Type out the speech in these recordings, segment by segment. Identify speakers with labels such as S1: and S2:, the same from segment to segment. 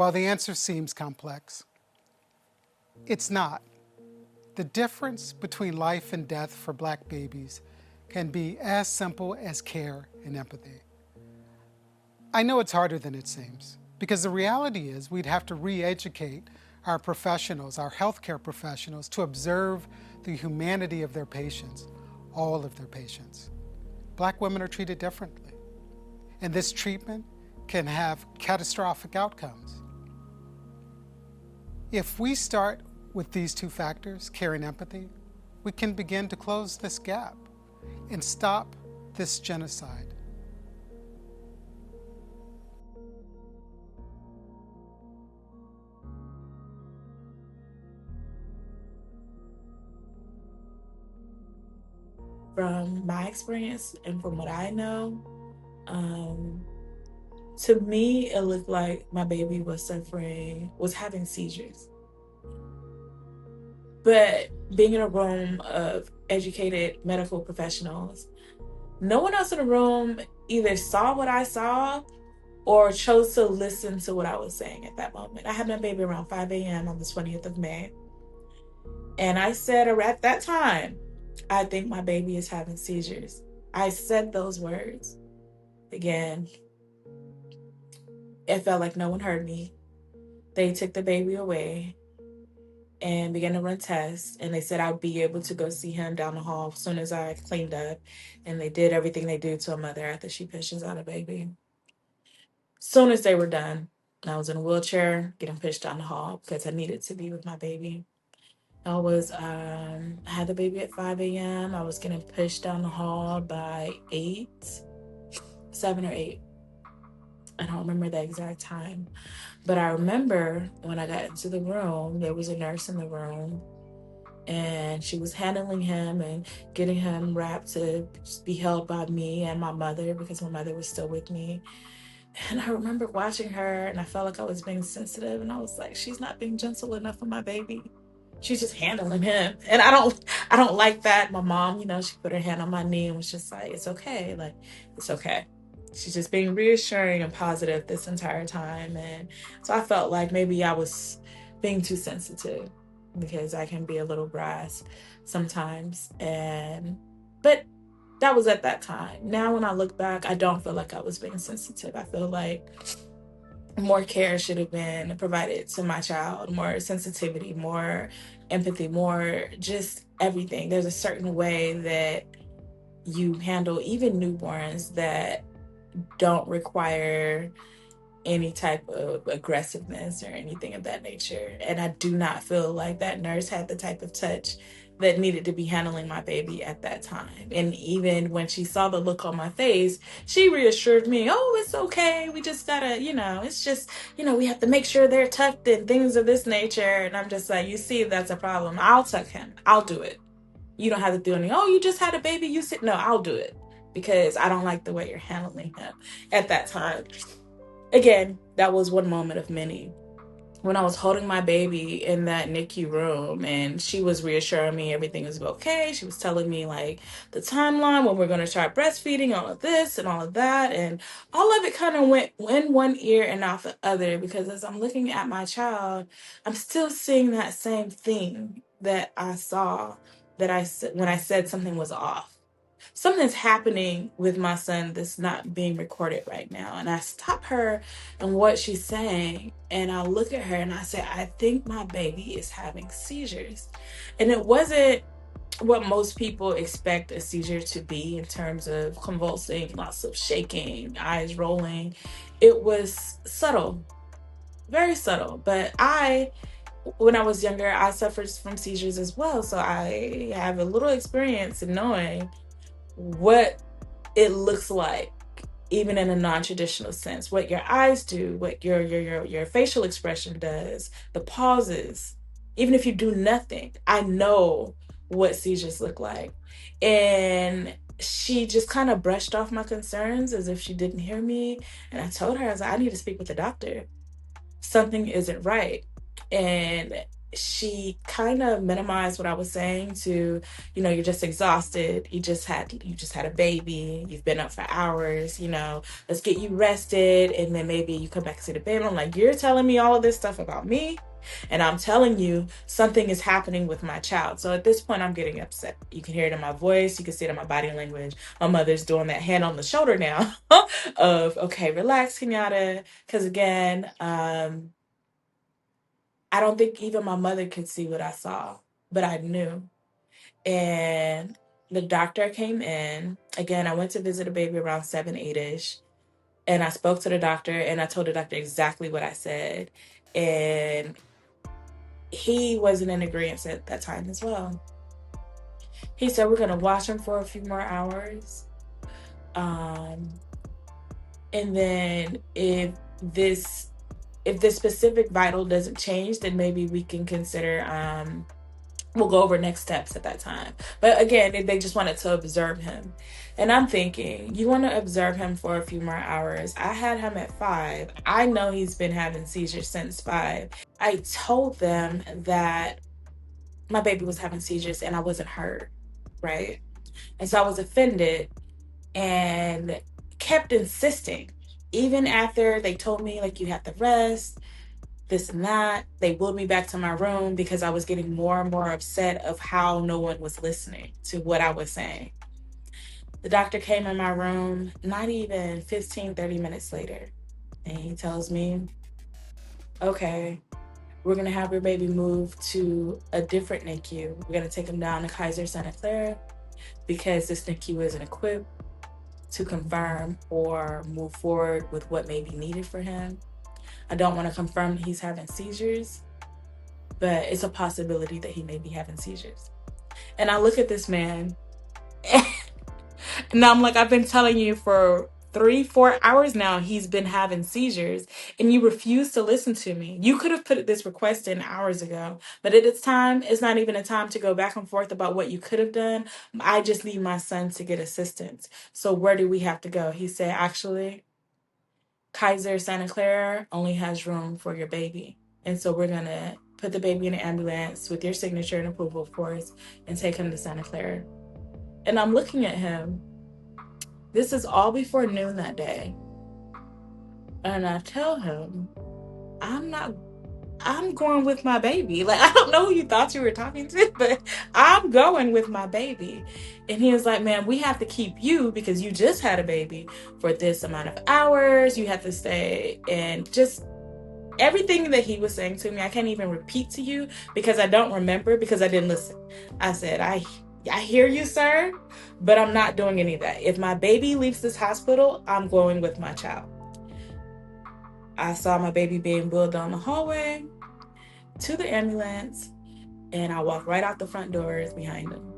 S1: While the answer seems complex, it's not. The difference between life and death for Black babies can be as simple as care and empathy. I know it's harder than it seems, because the reality is we'd have to re-educate our professionals, our healthcare professionals, to observe the humanity of their patients, all of their patients. Black women are treated differently, and this treatment can have catastrophic outcomes. If we start with these two factors, care and empathy, we can begin to close this gap and stop this genocide.
S2: From my experience and from what I know, to me, it looked like my baby was having seizures. But being in a room of educated medical professionals, no one else in the room either saw what I saw or chose to listen to what I was saying at that moment. I had my baby around 5 a.m. on the 20th of May. And I said at that time, I think my baby is having seizures. I said those words. Again, it felt like no one heard me. They took the baby away and began to run tests. And they said I'd be able to go see him down the hall as soon as I cleaned up. And they did everything they do to a mother after she pushes out a baby. As soon as they were done, I was in a wheelchair getting pushed down the hall because I needed to be with my baby. I had the baby at 5 a.m. I was getting pushed down the hall by 7 or 8. I don't remember the exact time. But I remember when I got into the room, there was a nurse in the room. And she was handling him and getting him wrapped to be held by me and my mother because my mother was still with me. And I remember watching her and I felt like I was being sensitive. And I was like, she's not being gentle enough with my baby. She's just handling him. And I don't like that. My mom, she put her hand on my knee and was just like, it's okay. Like, it's okay. She's just being reassuring and positive this entire time. And so I felt like maybe I was being too sensitive because I can be a little brass sometimes. But that was at that time. Now, when I look back, I don't feel like I was being sensitive. I feel like more care should have been provided to my child, more sensitivity, more empathy, more just everything. There's a certain way that you handle even newborns that don't require any type of aggressiveness or anything of that nature. And I do not feel like that nurse had the type of touch that needed to be handling my baby at that time. And even when she saw the look on my face, she reassured me, oh, it's okay. We just gotta, it's just, we have to make sure they're tucked and things of this nature. And I'm just like, you see, that's a problem. I'll tuck him. I'll do it. You don't have to do anything. Oh, you just had a baby. You sit. No, I'll do it because I don't like the way you're handling him at that time. Again, that was one moment of many. When I was holding my baby in that NICU room and she was reassuring me everything was okay. She was telling me like the timeline when we're going to start breastfeeding, all of this and all of that. And all of it kind of went in one ear and out the other because as I'm looking at my child, I'm still seeing that same thing that I saw when I said something was off. Something's happening with my son that's not being recorded right now. And I stop her and what she's saying. And I look at her and I say, I think my baby is having seizures. And it wasn't what most people expect a seizure to be in terms of convulsing, lots of shaking, eyes rolling. It was subtle, very subtle. But when I was younger, I suffered from seizures as well. So I have a little experience in knowing what it looks like, even in a non-traditional sense, what your eyes do, what your facial expression does, the pauses, even if you do nothing. I know what seizures look like. And she just kind of brushed off my concerns as if she didn't hear me. And I told her, I was like, I need to speak with the doctor. Something isn't right. And she kind of minimized what I was saying to, you're just exhausted. You just had a baby. You've been up for hours, let's get you rested. And then maybe you come back and see the baby. I'm like, you're telling me all of this stuff about me. And I'm telling you something is happening with my child. So at this point, I'm getting upset. You can hear it in my voice. You can see it in my body language. My mother's doing that hand on the shoulder now of, okay, relax, Kenyatta. Because again, I don't think even my mother could see what I saw, but I knew. And the doctor came in. Again, I went to visit a baby around 7, 8-ish. And I spoke to the doctor and I told the doctor exactly what I said. And he wasn't in agreement at that time as well. He said, we're going to watch him for a few more hours. And then if this specific vital doesn't change, then maybe we can consider we'll go over next steps at that time. But again, they just wanted to observe him. And I'm thinking, you want to observe him for a few more hours. I had him at 5. I know he's been having seizures since 5. I told them that my baby was having seizures and I wasn't heard, right? And so I was offended and kept insisting. Even after they told me, like, you have to rest, this and that, they wheeled me back to my room because I was getting more and more upset of how no one was listening to what I was saying. The doctor came in my room not even 15, 30 minutes later, and he tells me, okay, we're going to have your baby moved to a different NICU. We're going to take him down to Kaiser Santa Clara because this NICU isn't equipped to confirm or move forward with what may be needed for him. I don't want to confirm that he's having seizures, but it's a possibility that he may be having seizures. And I look at this man, and I'm like, I've been telling you for 3-4 hours now he's been having seizures, and you refuse to listen to me. You could have put this request in hours ago, but at this time, it's not even a time to go back and forth about what you could have done. I just need my son to get assistance. So where do we have to go? He said, actually, Kaiser Santa Clara only has room for your baby. And so we're going to put the baby in an ambulance with your signature and approval, of course, and take him to Santa Clara. And I'm looking at him. This is all before noon that day. And I tell him, I'm going with my baby. Like, I don't know who you thought you were talking to, but I'm going with my baby. And he was like, man, we have to keep you because you just had a baby for this amount of hours. You have to stay, and just everything that he was saying to me, I can't even repeat to you because I don't remember because I didn't listen. I said, I hear you, sir, but I'm not doing any of that. If my baby leaves this hospital, I'm going with my child. I saw my baby being wheeled down the hallway to the ambulance, and I walked right out the front doors behind him.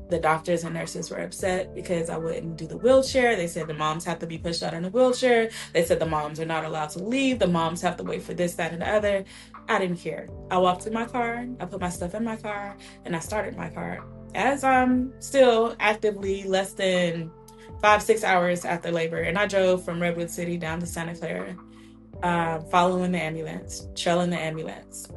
S2: The doctors and nurses were upset because I wouldn't do the wheelchair. They said the moms have to be pushed out in a wheelchair. They said the moms are not allowed to leave. The moms have to wait for this, that, and the other. I didn't care. I walked to my car. I put my stuff in my car, and I started my car. As I'm still actively less than 5-6 hours after labor, and I drove from Redwood City down to Santa Clara, following the ambulance, trailing the ambulance.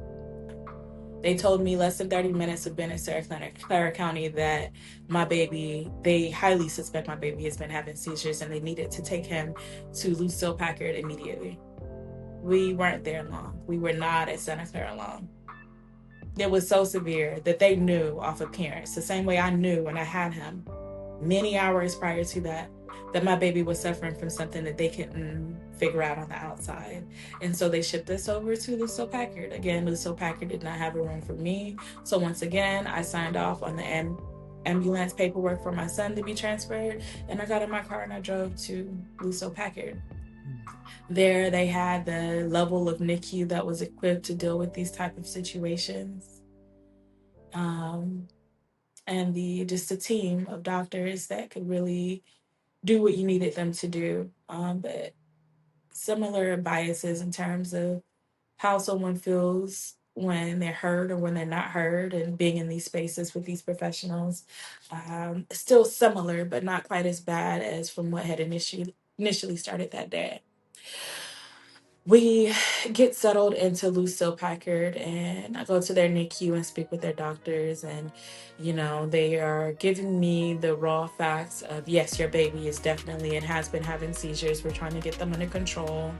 S2: They told me less than 30 minutes of being in Santa Clara County that my baby, they highly suspect my baby has been having seizures, and they needed to take him to Lucille Packard immediately. We weren't there long. We were not at Santa Clara long. It was so severe that they knew off appearance, the same way I knew when I had him many hours prior to that my baby was suffering from something that they couldn't figure out on the outside. And so they shipped us over to Lucille Packard. Again, Lucille Packard did not have a room for me. So once again, I signed off on the ambulance paperwork for my son to be transferred. And I got in my car and I drove to Lucille Packard. There they had the level of NICU that was equipped to deal with these type of situations. And just a team of doctors that could really do what you needed them to do. But similar biases in terms of how someone feels when they're heard or when they're not heard, and being in these spaces with these professionals. Still similar, but not quite as bad as from what had initially started that day. We get settled into Lucille Packard, and I go to their NICU and speak with their doctors. And, they are giving me the raw facts of, yes, your baby is definitely and has been having seizures. We're trying to get them under control.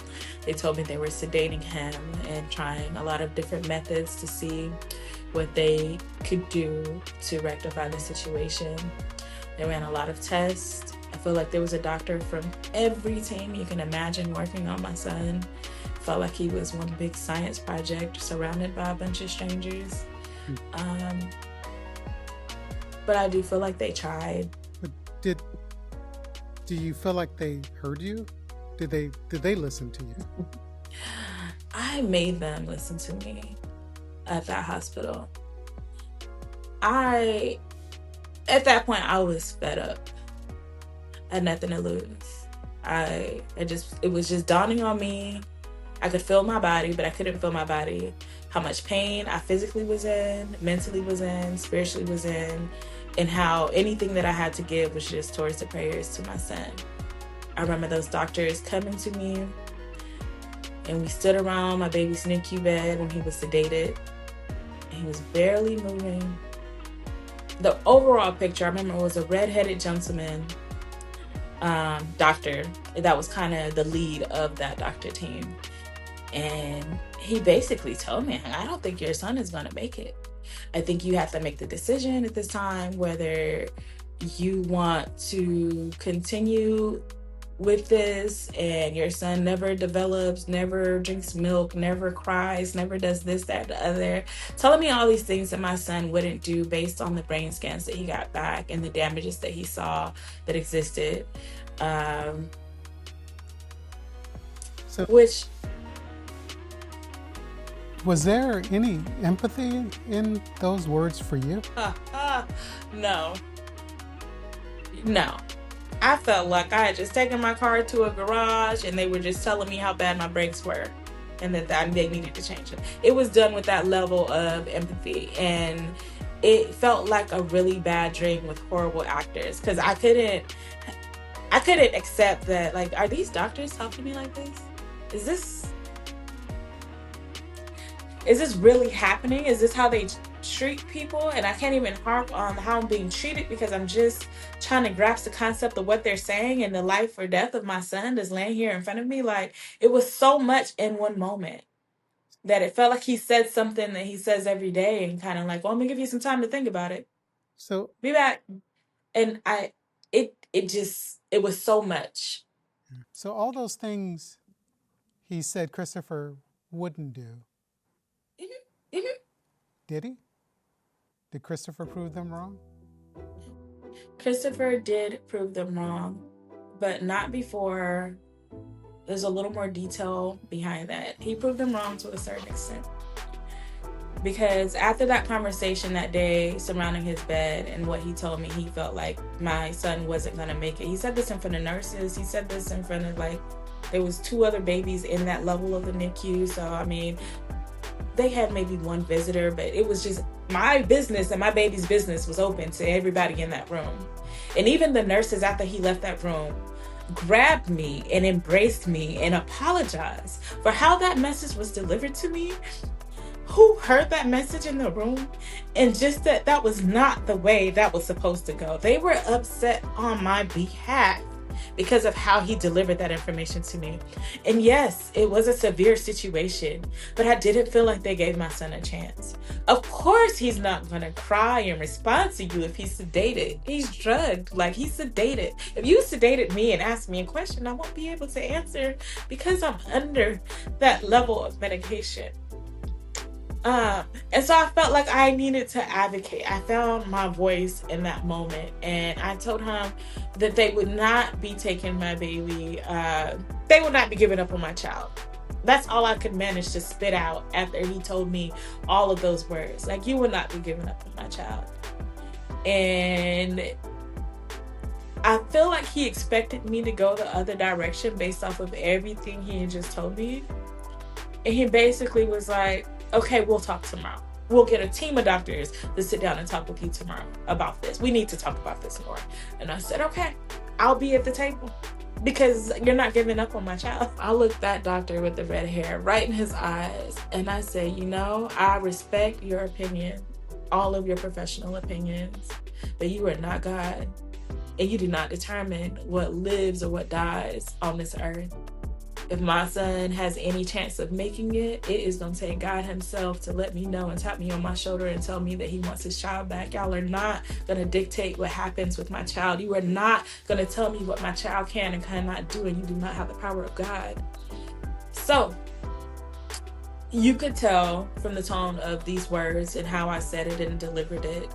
S2: They told me they were sedating him and trying a lot of different methods to see what they could do to rectify the situation. They ran a lot of tests. I feel like there was a doctor from every team you can imagine working on my son. Felt like he was one big science project surrounded by a bunch of strangers. But I do feel like they tried.
S1: But do you feel like they heard you? Did they listen to you?
S2: I made them listen to me at that hospital. At that point, I was fed up. I had nothing to lose. It was just dawning on me. I could feel my body, but I couldn't feel my body. How much pain I physically was in, mentally was in, spiritually was in, and how anything that I had to give was just towards the prayers to my son. I remember those doctors coming to me, and we stood around my baby's NICU bed when he was sedated, and he was barely moving. The overall picture, I remember, was a redheaded gentleman doctor that was kind of the lead of that doctor team. And he basically told me, I don't think your son is going to make it. I think you have to make the decision at this time whether you want to continue with this and your son never develops, never drinks milk, never cries, never does this, that, the other. Telling me all these things that my son wouldn't do based on the brain scans that he got back and the damages that he saw that existed. Which...
S1: Was there any empathy in those words for you?
S2: No. I felt like I had just taken my car to a garage and they were just telling me how bad my brakes were and that they needed to change them. It was done with that level of empathy, and it felt like a really bad dream with horrible actors, because I couldn't accept that. Like, are these doctors talking to me like this? Is this really happening? Is this how they treat people? And I can't even harp on how I'm being treated because I'm just trying to grasp the concept of what they're saying and the life or death of my son that's laying here in front of me. Like, it was so much in one moment that it felt like he said something that he says every day and kind of like, well, I'm gonna give you some time to think about it.
S1: So
S2: be back. And it was so much.
S1: So all those things he said Kristopher wouldn't do.
S2: Mm-hmm.
S1: Did he? Did Kristopher prove them wrong?
S2: Kristopher did prove them wrong, but not before. There's a little more detail behind that. He proved them wrong to a certain extent. Because after that conversation that day surrounding his bed and what he told me, he felt like my son wasn't going to make it. He said this in front of nurses. He said this in front of, there was 2 other babies in that level of the NICU. So, I mean, they had maybe 1 visitor, but it was just my business and my baby's business was open to everybody in that room. And even the nurses, after he left that room, grabbed me and embraced me and apologized for how that message was delivered to me. Who heard that message in the room? And just that was not the way that was supposed to go. They were upset on my behalf because of how he delivered that information to me. And yes, it was a severe situation, but I didn't feel like they gave my son a chance. Of course, he's not going to cry and respond to you if he's sedated. He's drugged, he's sedated. If you sedated me and asked me a question, I won't be able to answer because I'm under that level of medication. And so I felt like I needed to advocate. I found my voice in that moment, and I told him that they would not be taking my baby. They would not be giving up on my child. That's all I could manage to spit out after he told me all of those words. You would not be giving up on my child. And I feel like he expected me to go the other direction based off of everything he had just told me. And he basically was like, okay, we'll talk tomorrow. We'll get a team of doctors to sit down and talk with you tomorrow about this. We need to talk about this more. And I said, okay, I'll be at the table. because you're not giving up on my child. I looked that doctor with the red hair right in his eyes, and I said, you know, I respect your opinion, all of your professional opinions, but you are not God, and you do not determine what lives or what dies on this earth. If my son has any chance of making it, it is going to take God himself to let me know and tap me on my shoulder and tell me that he wants his child back. Y'all are not going to dictate what happens with my child. You are not going to tell me what my child can and cannot do, and you do not have the power of God. So you could tell from the tone of these words and how I said it and delivered it,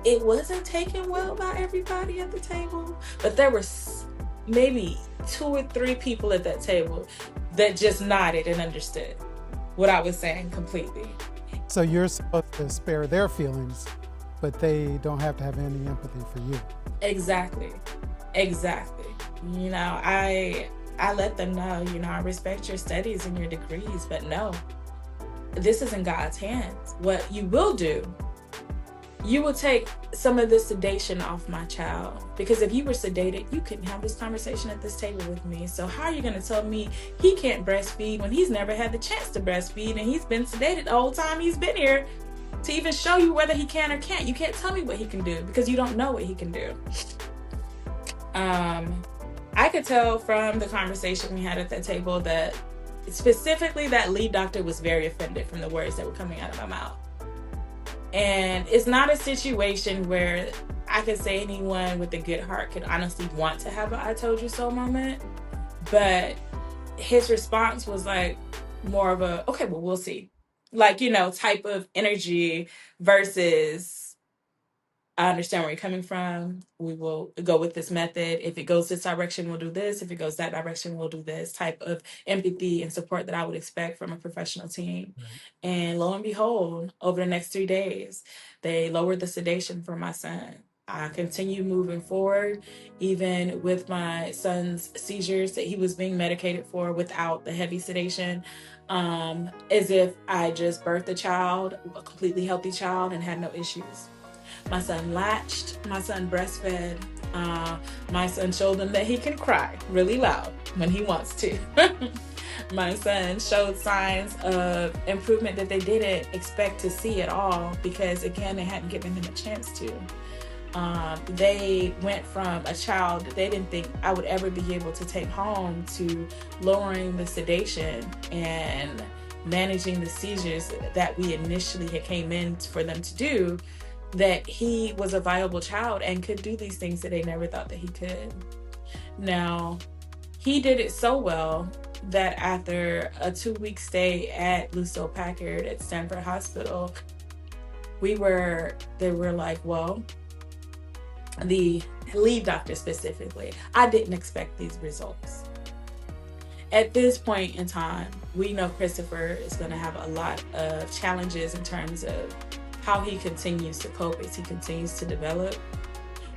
S2: it wasn't taken well by everybody at the table, but there were maybe 2 or 3 people at that table that just nodded and understood what I was saying completely.
S1: So you're supposed to spare their feelings, but they don't have to have any empathy for you.
S2: Exactly. You know, I let them know, you know, I respect your studies and your degrees, but no, this is in God's hands. What you will do, you will take some of the sedation off my child, because if you were sedated, you couldn't have this conversation at this table with me. So how are you going to tell me he can't breastfeed when he's never had the chance to breastfeed and he's been sedated the whole time he's been here to even show you whether he can or can't? You can't tell me what he can do because you don't know what he can do. I could tell from the conversation we had at that table that specifically that lead doctor was very offended from the words that were coming out of my mouth. And it's not a situation where I could say anyone with a good heart could honestly want to have an I told you so moment. But his response was like more of a, okay, well, we'll see. Like, you know, type of energy versus, I understand where you're coming from. We will go with this method. If it goes this direction, we'll do this. If it goes that direction, we'll do this type of empathy and support that I would expect from a professional team. Right. And lo and behold, over the next 3 days, they lowered the sedation for my son. I continue moving forward, even with my son's seizures that he was being medicated for without the heavy sedation, as if I just birthed a child, a completely healthy child, and had no issues. My son latched, my son breastfed, my son showed them that he can cry really loud when he wants to. My son showed signs of improvement that they didn't expect to see at all because, again, they hadn't given him a chance to. They went from a child that they didn't think I would ever be able to take home to lowering the sedation and managing the seizures that we initially had came in for them to do, that he was a viable child and could do these things that they never thought that he could. Now, he did it so well that after a 2-week stay at Lucille Packard at Stanford Hospital, they were like, well, the lead doctor specifically, I didn't expect these results. At this point in time, we know Kristopher is going to have a lot of challenges in terms of how he continues to cope as he continues to develop,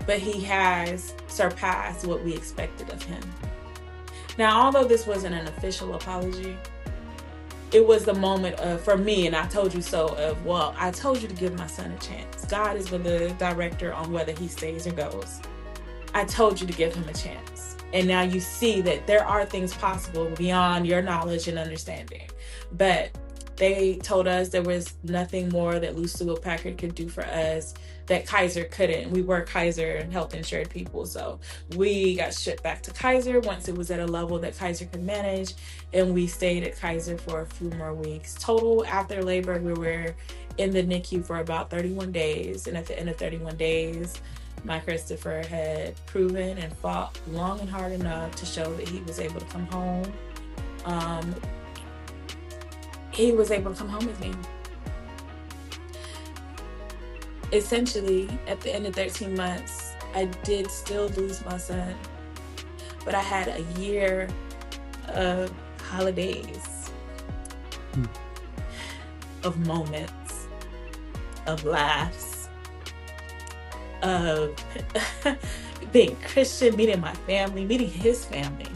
S2: but he has surpassed what we expected of him. Now, although this wasn't an official apology, it was the moment of, for me, and I told you so, of, well, I told you to give my son a chance. God is with the director on whether he stays or goes. I told you to give him a chance. And now you see that there are things possible beyond your knowledge and understanding. But they told us there was nothing more that Lucille Packard could do for us that Kaiser couldn't. We were Kaiser health insured people, so we got shipped back to Kaiser once it was at a level that Kaiser could manage, and we stayed at Kaiser for a few more weeks. Total, after labor, we were in the NICU for about 31 days, and at the end of 31 days, my Kristopher had proven and fought long and hard enough to show that he was able to come home. He was able to come home with me. Essentially, at the end of 13 months, I did still lose my son, but I had a year of holidays, of moments, of laughs, of being Christian, meeting my family, meeting his family.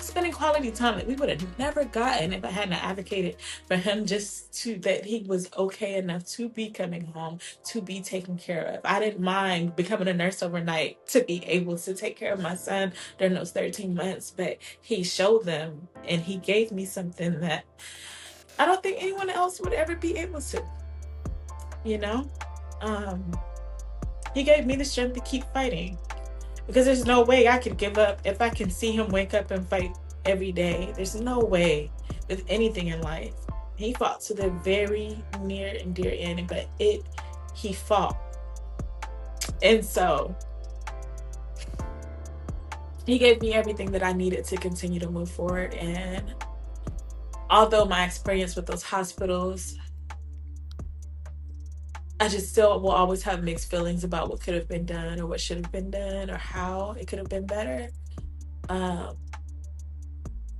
S2: spending quality time that we would have never gotten if I hadn't advocated for him, just to that he was okay enough to be coming home, to be taken care of. I didn't mind becoming a nurse overnight to be able to take care of my son during those 13 months, but he showed them and he gave me something that I don't think anyone else would ever be able to, you know? He gave me the strength to keep fighting, because there's no way I could give up if I can see him wake up and fight every day. There's no way with anything in life. He fought to the very near and dear end, but he fought. And so he gave me everything that I needed to continue to move forward. And although my experience with those hospitals, I just still will always have mixed feelings about what could have been done or what should have been done or how it could have been better.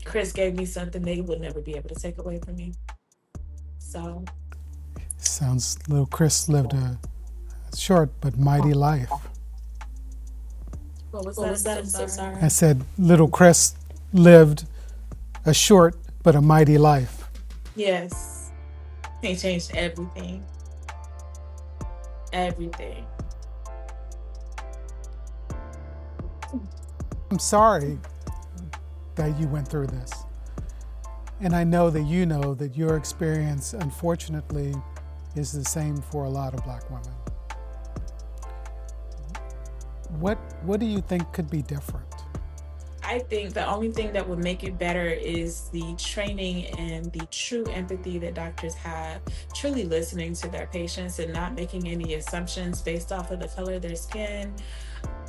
S2: Chris gave me something they would never be able to take away from me. So.
S1: Sounds little Chris lived a short but mighty life.
S2: What was that? I'm so sorry.
S1: I said little Chris lived a short but a mighty life.
S2: Yes. He changed everything. Everything.
S1: I'm sorry that you went through this. And I know that you know that your experience, unfortunately, is the same for a lot of Black women. What do you think could be different?
S2: I think the only thing that would make it better is the training and the true empathy that doctors have, truly listening to their patients and not making any assumptions based off of the color of their skin,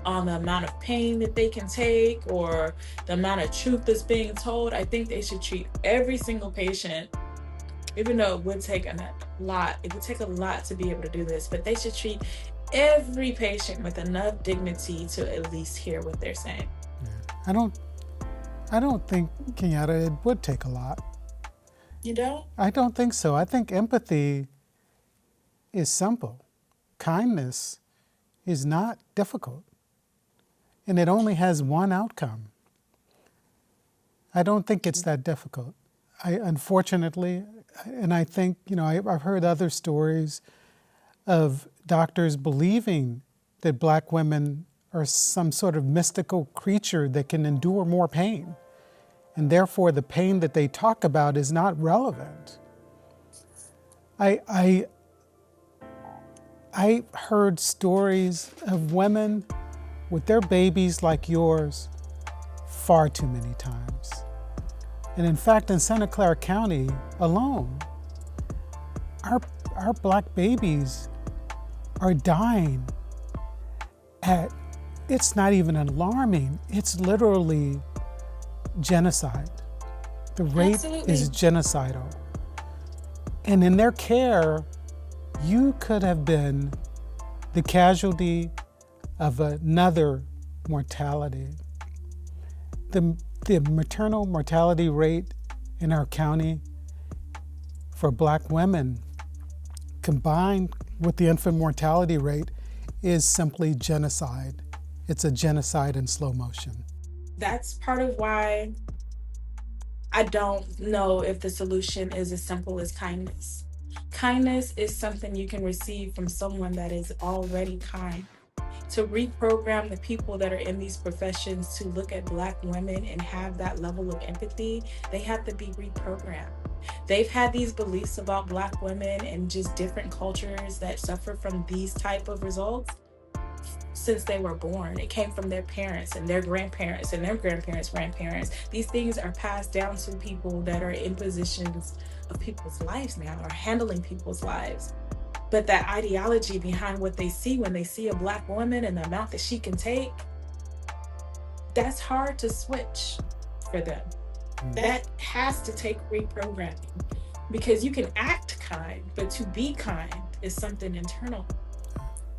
S2: on the amount of pain that they can take or the amount of truth that's being told. I think they should treat every single patient, even though it would take a lot to be able to do this, but they should treat every patient with enough dignity to at least hear what they're saying.
S1: Yeah. I don't think, Kenyatta, it would take a lot.
S2: You don't?
S1: I don't think so. I think empathy is simple. Kindness is not difficult. And it only has one outcome. I don't think it's that difficult. Unfortunately, and I think, I've heard other stories of doctors believing that Black women are some sort of mystical creature that can endure more pain. And therefore, the pain that they talk about is not relevant. I heard stories of women with their babies like yours far too many times. And in fact, in Santa Clara County alone, our Black babies are dying at, it's not even alarming, it's literally genocide. The rate
S2: Absolutely.
S1: is genocidal. And in their care, you could have been the casualty of another mortality. The maternal mortality rate in our county for Black women, combined with the infant mortality rate, is simply genocide. It's a genocide in slow motion.
S2: That's part of why I don't know if the solution is as simple as kindness. Kindness is something you can receive from someone that is already kind. To reprogram the people that are in these professions to look at Black women and have that level of empathy, they have to be reprogrammed. They've had these beliefs about Black women and just different cultures that suffer from these type of results since they were born. It came from their parents and their grandparents and their grandparents' grandparents. These things are passed down to people that are in positions of people's lives now, or handling people's lives. But that ideology behind what they see when they see a Black woman and the amount that she can take, that's hard to switch for them. That has to take reprogramming, because you can act kind, but to be kind is something internal.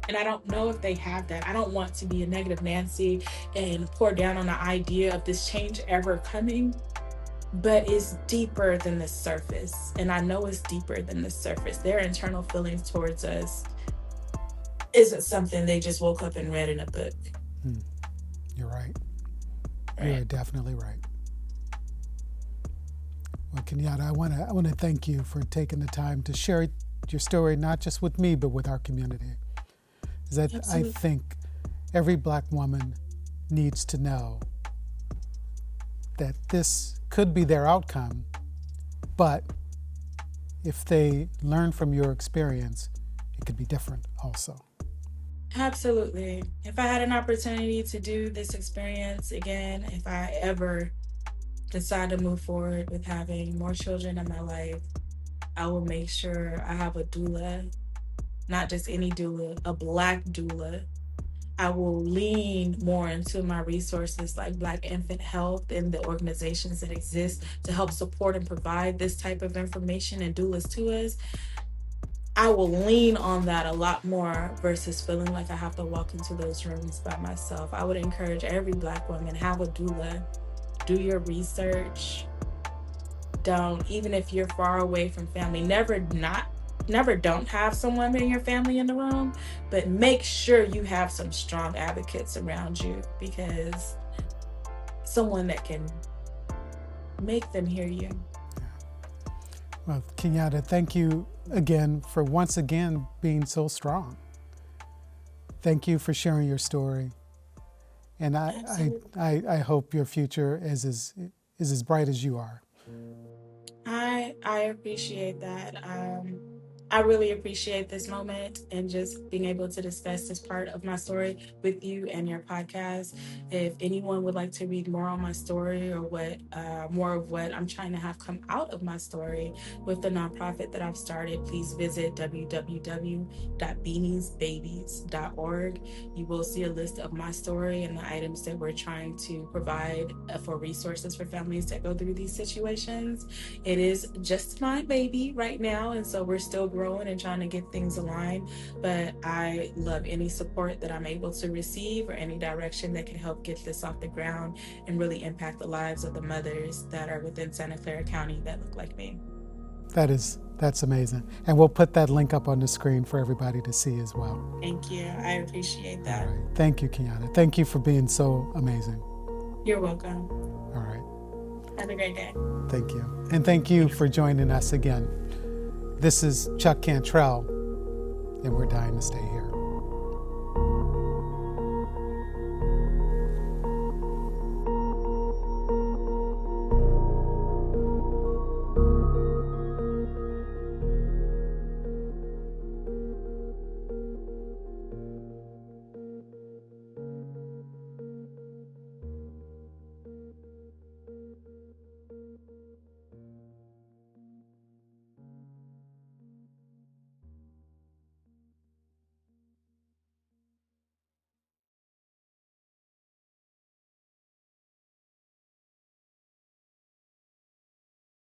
S2: And I don't know if they have that. I don't want to be a negative Nancy and pour down on the idea of this change ever coming, but it's deeper than the surface. And I know it's deeper than the surface. Their internal feelings towards us isn't something they just woke up and read in a book.
S1: You're right. You're definitely right. Well, Kenyatta, I want to thank you for taking the time to share your story, not just with me, but with our community. I think every Black woman needs to know that this could be their outcome, but if they learn from your experience, it could be different also.
S2: Absolutely. If I had an opportunity to do this experience again, if I ever decide to move forward with having more children in my life, I will make sure I have a doula, not just any doula, a Black doula. I will lean more into my resources like Black Infant Health and the organizations that exist to help support and provide this type of information and doulas to us. I will lean on that a lot more versus feeling like I have to walk into those rooms by myself. I would encourage every Black woman, have a doula, do your research. Don't, even if you're far away from family, never don't have someone in your family in the room, but make sure you have some strong advocates around you, because someone that can make them hear you.
S1: Well, Kenyatta, thank you again for once again being so strong. Thank you for sharing your story. And I hope your future is as bright as you are.
S2: I appreciate that. I really appreciate this moment and just being able to discuss this part of my story with you and your podcast. If anyone would like to read more on my story or what more of what I'm trying to have come out of my story with the nonprofit that I've started, please visit www.beaniesbabies.org. You will see a list of my story and the items that we're trying to provide for resources for families that go through these situations. It is just my baby right now, and so we're still growing and trying to get things aligned, but I love any support that I'm able to receive or any direction that can help get this off the ground and really impact the lives of the mothers that are within Santa Clara County that look like me.
S1: That's amazing. And we'll put that link up on the screen for everybody to see as well.
S2: Thank you. I appreciate that.
S1: All right. Thank you, Kenyatta. Thank you for being so amazing.
S2: You're welcome.
S1: All right.
S2: Have a great day.
S1: Thank you. And thank you for joining us again. This is Chuck Cantrell, and we're dying to stay here.